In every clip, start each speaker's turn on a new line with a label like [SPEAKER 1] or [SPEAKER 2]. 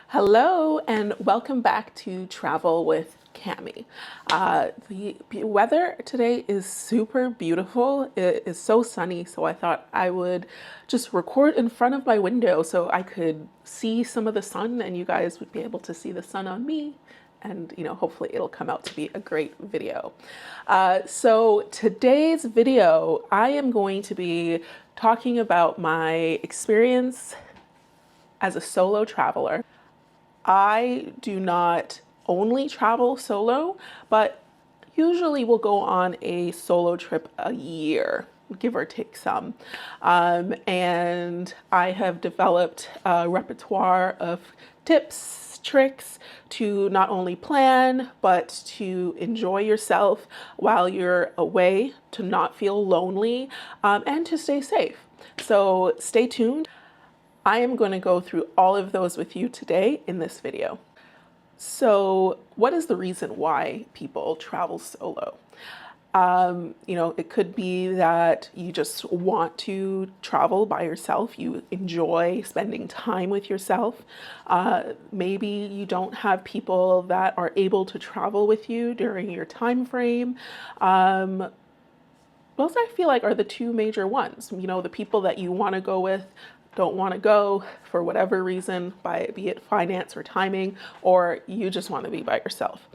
[SPEAKER 1] Hello and welcome back to Travel with Cami. The weather today is super beautiful. It is so sunny, so I thought I would just record in front of my window so I could see some of the sun and you guys would be able to see the sun on me. And hopefully it'll come out to be a great video. So today's video, I am going to be talking about my experience as a solo traveler. I do not only travel solo, but usually will go on a solo trip a year, give or take some. And I have developed a repertoire of tips, tricks to not only plan, but to enjoy yourself while you're away, to not feel lonely, and to stay safe. So stay tuned. I am going to go through all of those with you today in this video. So what is the reason why people travel solo? It could be that you just want to travel by yourself. You enjoy spending time with yourself. Maybe you don't have people that are able to travel with you during your time frame. Those I feel like are the two major ones. The people that you want to go with don't want to go for whatever reason, be it finance or timing, or you just want to be by yourself.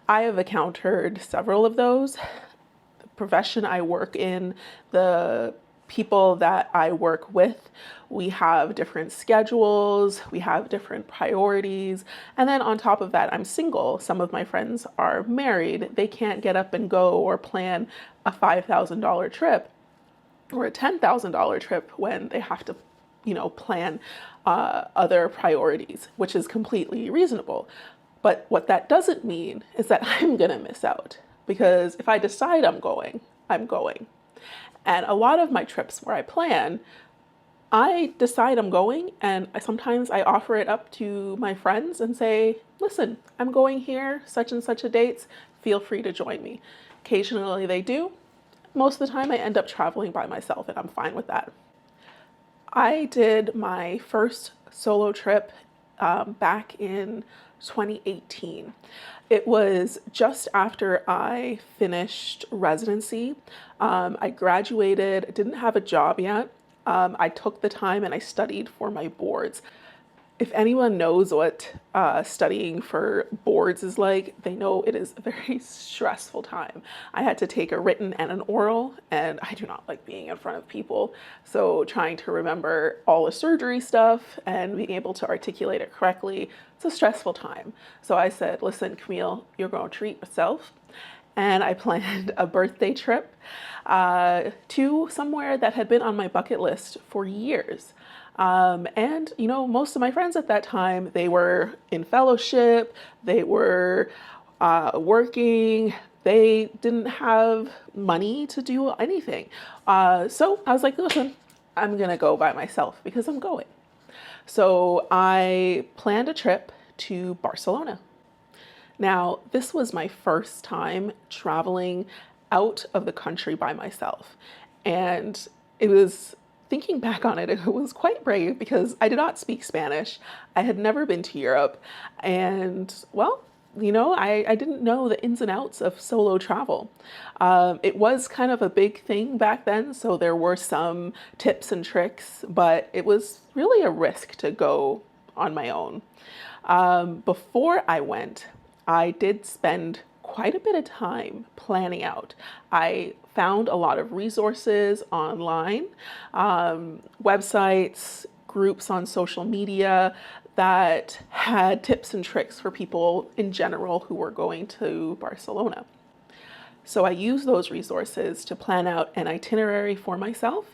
[SPEAKER 1] I have encountered several of those. The profession I work in, the people that I work with, we have different schedules, we have different priorities, and then on top of that, I'm single. Some of my friends are married. They can't get up and go or plan a $5,000 trip or a $10,000 trip when they have to plan other priorities, which is completely reasonable. But what that doesn't mean is that I'm gonna miss out, because if I decide I'm going, I'm going. And a lot of my trips where I plan, I decide I'm going, and sometimes I offer it up to my friends and say, listen, I'm going here, such and such a dates, feel free to join me. Occasionally they do. Most of the time I end up traveling by myself, and I'm fine with that. I did my first solo trip back in 2018. It was just after I finished residency. I graduated, didn't have a job yet. I took the time and I studied for my boards. If anyone knows what studying for boards is like, they know it is a very stressful time. I had to take a written and an oral, and I do not like being in front of people. So trying to remember all the surgery stuff and being able to articulate it correctly, it's a stressful time. So I said, listen, Camille, you're going to treat yourself. And I planned a birthday trip to somewhere that had been on my bucket list for years. And most of my friends at that time, they were in fellowship, they were working, they didn't have money to do anything. So I was like, listen, I'm gonna go by myself because I'm going. So I planned a trip to Barcelona. Now, this was my first time traveling out of the country by myself. And it was, thinking back on it, it was quite brave because I did not speak Spanish. I had never been to Europe. And well, I didn't know the ins and outs of solo travel. It was kind of a big thing back then, so there were some tips and tricks, but it was really a risk to go on my own. Before I went, I did spend quite a bit of time planning out. I found a lot of resources online, websites, groups on social media that had tips and tricks for people in general who were going to Barcelona. So I used those resources to plan out an itinerary for myself,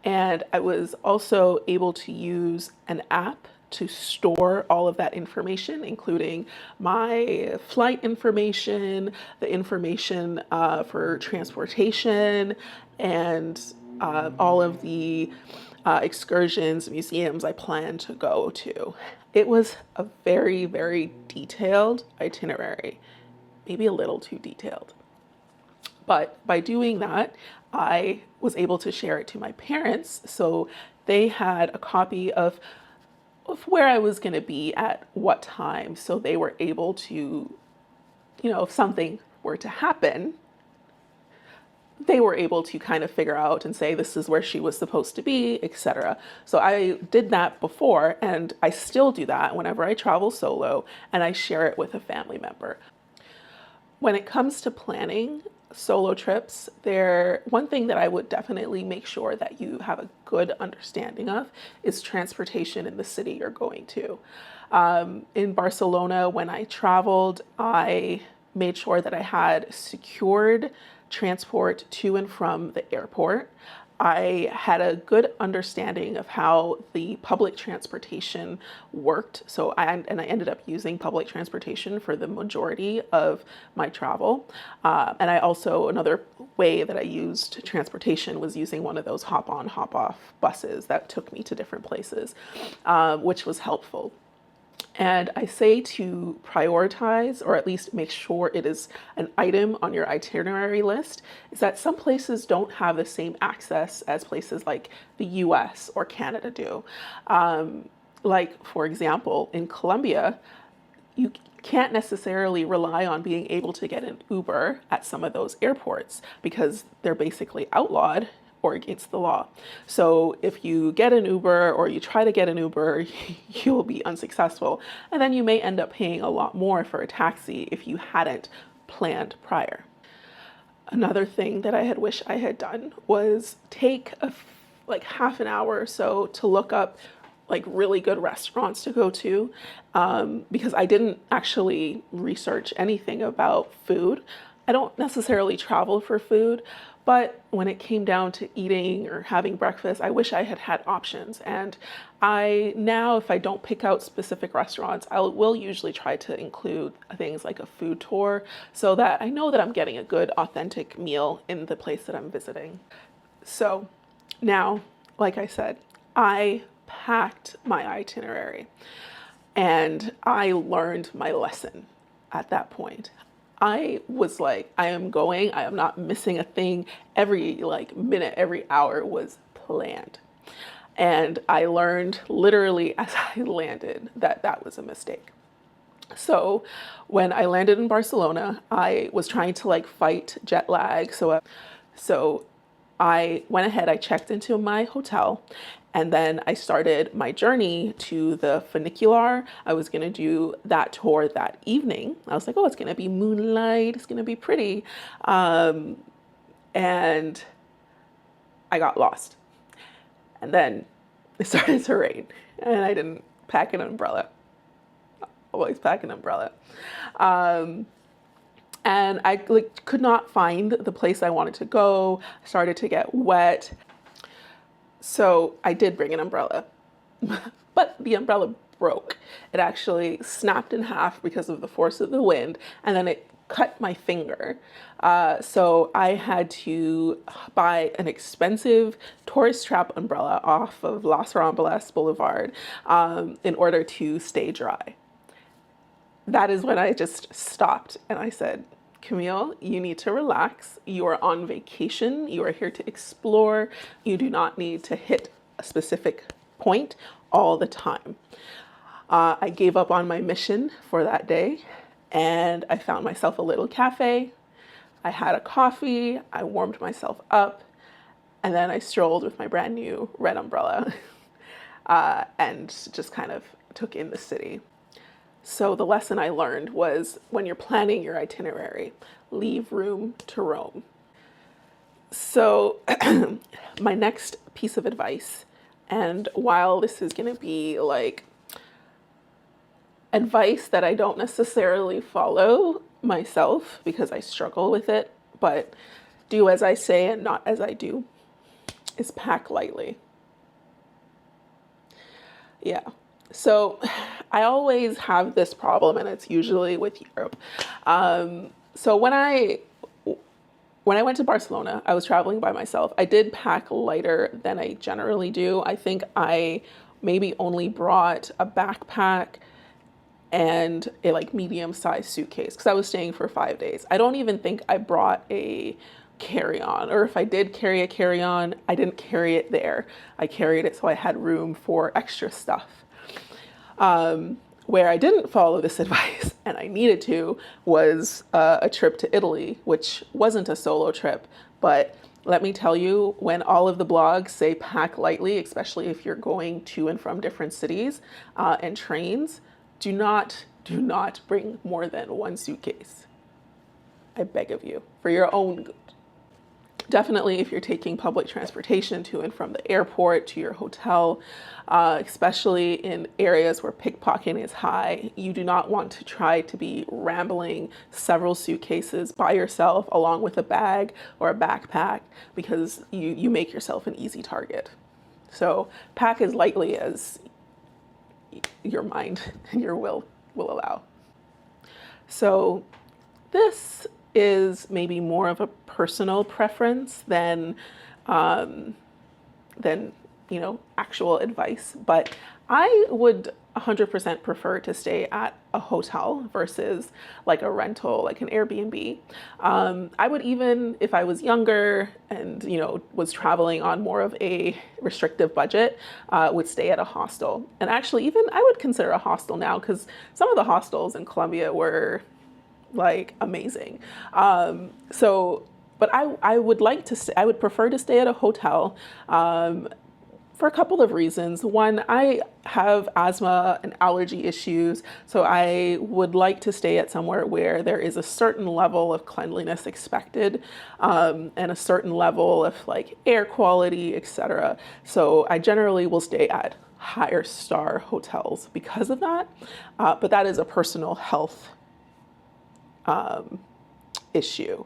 [SPEAKER 1] and I was also able to use an app to store all of that information, including my flight information, the information for transportation, and all of the excursions, museums I plan to go to. It was a very, very detailed itinerary, maybe a little too detailed. But by doing that, I was able to share it to my parents. So they had a copy of of where I was going to be at what time. So they were able to, if something were to happen, they were able to kind of figure out and say, this is where she was supposed to be, etc. So I did that before, and I still do that whenever I travel solo, and I share it with a family member. When it comes to planning solo trips, one thing that I would definitely make sure that you have a good understanding of is transportation in the city you're going to. In Barcelona, when I traveled, I made sure that I had secured transport to and from the airport. I had a good understanding of how the public transportation worked. So I ended up using public transportation for the majority of my travel. And I also, another way that I used transportation was using one of those hop on, hop off buses that took me to different places, which was helpful. And I say to prioritize, or at least make sure it is an item on your itinerary list, is that some places don't have the same access as places like the US or Canada do. Like, for example, in Colombia, you can't necessarily rely on being able to get an Uber at some of those airports because they're basically outlawed or against the law. So if you get an Uber or you try to get an Uber, you'll be unsuccessful. And then you may end up paying a lot more for a taxi if you hadn't planned prior. Another thing that I had wished I had done was take like half an hour or so to look up like really good restaurants to go to, because I didn't actually research anything about food. I don't necessarily travel for food, but when it came down to eating or having breakfast, I wish I had had options. And now, if I don't pick out specific restaurants, I will usually try to include things like a food tour so that I know that I'm getting a good, authentic meal in the place that I'm visiting. So now, like I said, I packed my itinerary and I learned my lesson at that point. I was like, I am going, I am not missing a thing. Every minute, every hour was planned. And I learned literally as I landed that that was a mistake. So when I landed in Barcelona, I was trying to fight jet lag. So I went ahead, I checked into my hotel, and then I started my journey to the funicular. I was going to do that tour that evening. I was like, oh, it's going to be moonlight. It's going to be pretty. And I got lost. And then it started to rain and I didn't pack an umbrella. Always pack an umbrella. And I could not find the place I wanted to go. I started to get wet. So I did bring an umbrella, but the umbrella broke. It actually snapped in half because of the force of the wind, and then it cut my finger. So I had to buy an expensive tourist trap umbrella off of Las Ramblas Boulevard in order to stay dry. That is when I just stopped and I said, Camille, you need to relax. You are on vacation. You are here to explore. You do not need to hit a specific point all the time. I gave up on my mission for that day and I found myself a little cafe. I had a coffee. I warmed myself up and then I strolled with my brand new red umbrella and just kind of took in the city. So the lesson I learned was when you're planning your itinerary, leave room to roam. So my next piece of advice, and while this is going to be advice that I don't necessarily follow myself because I struggle with it, but do as I say and not as I do, is pack lightly. Yeah. So I always have this problem, and it's usually with Europe. So when I went to Barcelona, I was traveling by myself. I did pack lighter than I generally do. I think I maybe only brought a backpack and a medium-sized suitcase because I was staying for 5 days. I don't even think I brought a carry-on, or if I did carry a carry-on, I didn't carry it there. I carried it so I had room for extra stuff. Where I didn't follow this advice and I needed to was a trip to Italy, which wasn't a solo trip. But let me tell you, when all of the blogs say pack lightly, especially if you're going to and from different cities and trains, do not bring more than one suitcase. I beg of you, for your own good. Definitely, if you're taking public transportation to and from the airport to your hotel, especially in areas where pickpocketing is high, you do not want to try to be rambling several suitcases by yourself along with a bag or a backpack, because you make yourself an easy target. So pack as lightly as your mind and your will allow. So this is maybe more of a personal preference than actual advice, but I would 100% prefer to stay at a hotel versus like a rental, like an Airbnb. I would, even if I was younger and was traveling on more of a restrictive budget, would stay at a hostel. And actually, even I would consider a hostel now, because some of the hostels in Colombia were like amazing. But I would like to stay, I would prefer to stay at a hotel for a couple of reasons. One, I have asthma and allergy issues, so I would like to stay at somewhere where there is a certain level of cleanliness expected, and a certain level of like air quality, etc. So I generally will stay at higher star hotels because of that. But that is a personal health issue.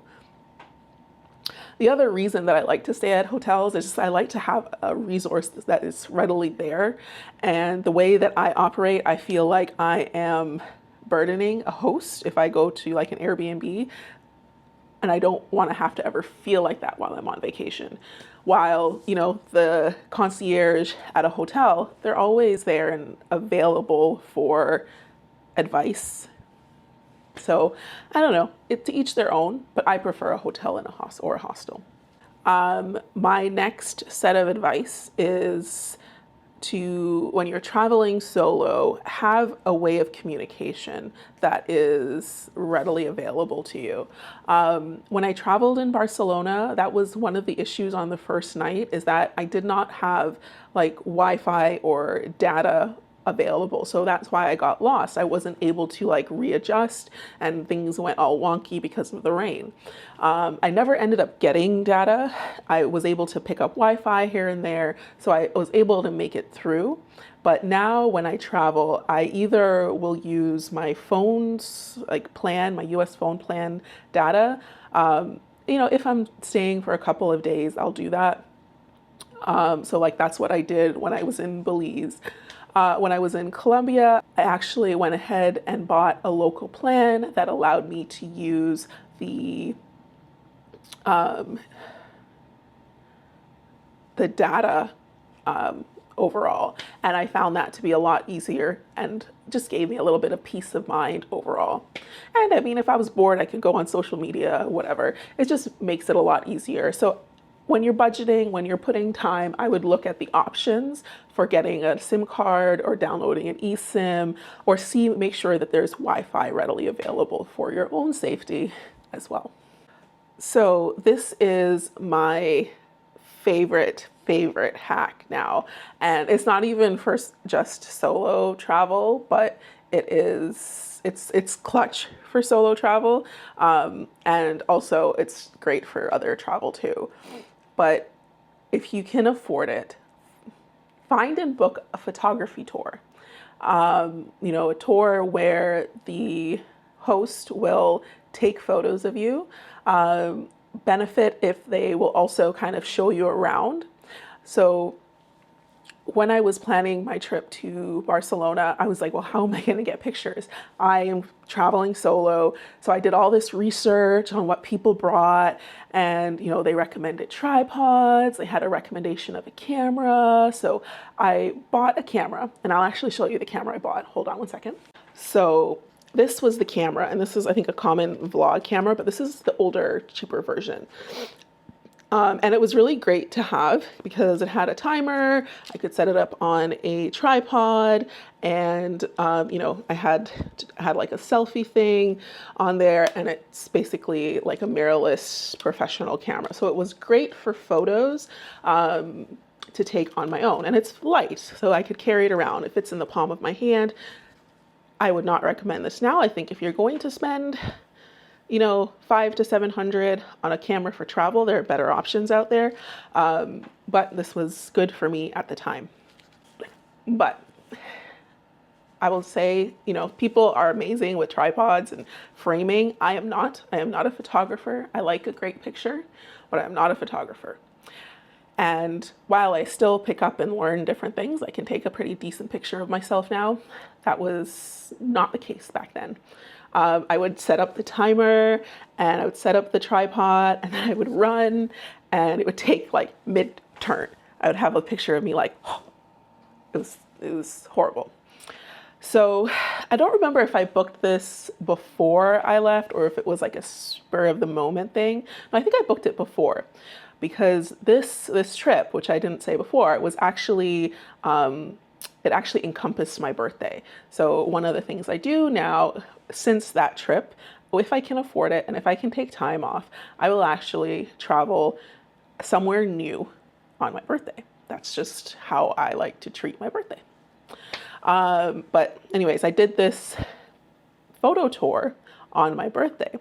[SPEAKER 1] The other reason that I like to stay at hotels is just I like to have a resource that is readily there. And the way that I operate, I feel like I am burdening a host if I go to like an Airbnb, and I don't want to have to ever feel like that while I'm on vacation. While, the concierge at a hotel, they're always there and available for advice. So I don't know, to each their own, but I prefer a hotel and a hostel. My next set of advice is to, when you're traveling solo, have a way of communication that is readily available to you. When I traveled in Barcelona, that was one of the issues on the first night, is that I did not have like Wi-Fi or data available. So that's why I got lost. I wasn't able to like readjust, and things went all wonky because of the rain. I never ended up getting data. I was able to pick up Wi-Fi here and there, so I was able to make it through. But now when I travel, I either will use my phone's like plan, my US phone plan data. If I'm staying for a couple of days, I'll do that. So like that's what I did when I was in Belize. When I was in Colombia, I actually went ahead and bought a local plan that allowed me to use the data overall. And I found that to be a lot easier and just gave me a little bit of peace of mind overall. And I mean, if I was bored, I could go on social media, whatever. It just makes it a lot easier. So when you're budgeting, when you're putting time, I would look at the options for getting a SIM card or downloading an eSIM, or make sure that there's Wi-Fi readily available for your own safety as well. So this is my favorite hack now. And it's not even for just solo travel, but it's clutch for solo travel. And also it's great for other travel too. But if you can afford it, find and book a photography tour. A tour where the host will take photos of you. Benefit if they will also kind of show you around. So when I was planning my trip to Barcelona, I was like, well, how am I going to get pictures? I am traveling solo. So I did all this research on what people brought, and, they recommended tripods. They had a recommendation of a camera. So I bought a camera, and I'll actually show you the camera I bought. Hold on one second. So this was the camera, and this is, I think, a common vlog camera, but this is the older, cheaper version. And it was really great to have because it had a timer. I could set it up on a tripod, and you know, I had like a selfie thing on there, and it's basically like a mirrorless professional camera. So it was great for photos to take on my own, and it's light, so I could carry it around. If it's in the palm of my hand, I would not recommend this now. I think if you're going to spend, you know, 500 to 700 on a camera for travel, there are better options out there. But this was good for me at the time. But I will say, you know, people are amazing with tripods and framing. I am not. I am not a photographer. I like a great picture, but I'm not a photographer. And while I still pick up and learn different things, I can take a pretty decent picture of myself now. That was not the case back then. I would set up the timer, and I would set up the tripod, and then I would run, and it would take like mid-turn. I would have a picture of me like, oh, it was horrible. So I don't remember if I booked this before I left or if it was like a spur of the moment thing. No, I think I booked it before, because this trip, which I didn't say before, it was actually it actually encompassed my birthday. So one of the things I do now since that trip, if I can afford it and if I can take time off, I will actually travel somewhere new on my birthday. That's just how I like to treat my birthday. But anyways, I did this photo tour on my birthday,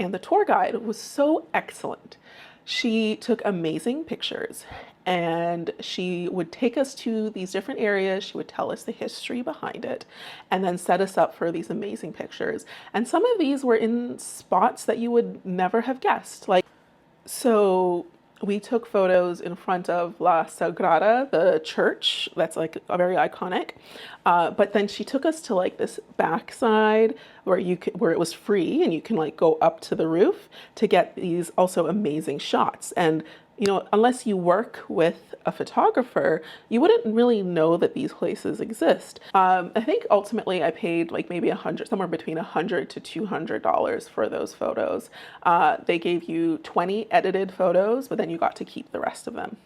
[SPEAKER 1] and the tour guide was so excellent. She took amazing pictures, and she would take us to these different areas. She would tell us the history behind it and then set us up for these amazing pictures. And some of these were in spots that you would never have guessed. Like, so we took photos in front of La Sagrada, the church that's like a very iconic. But then she took us to like this backside where where it was free, and you can like go up to the roof to get these also amazing shots. And you know, unless you work with a photographer, you wouldn't really know that these places exist. I think ultimately I paid like maybe somewhere between $100 to $200 for those photos. They gave you 20 edited photos, but then you got to keep the rest of them.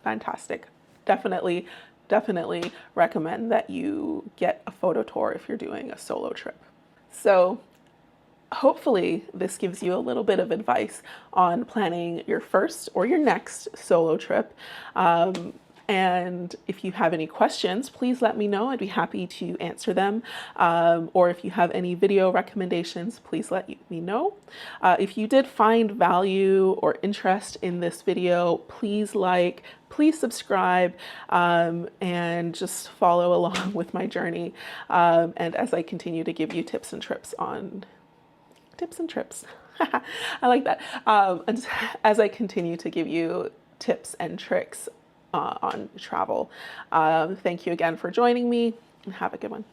[SPEAKER 1] Fantastic. Definitely recommend that you get a photo tour if you're doing a solo trip. So hopefully this gives you a little bit of advice on planning your first or your next solo trip. And if you have any questions, please let me know. I'd be happy to answer them. Or if you have any video recommendations, please let me know. If you did find value or interest in this video, please please subscribe, and just follow along with my journey. And as I continue to give you tips and trips. I like that. As I continue to give you tips and tricks on travel. Thank you again for joining me, and have a good one.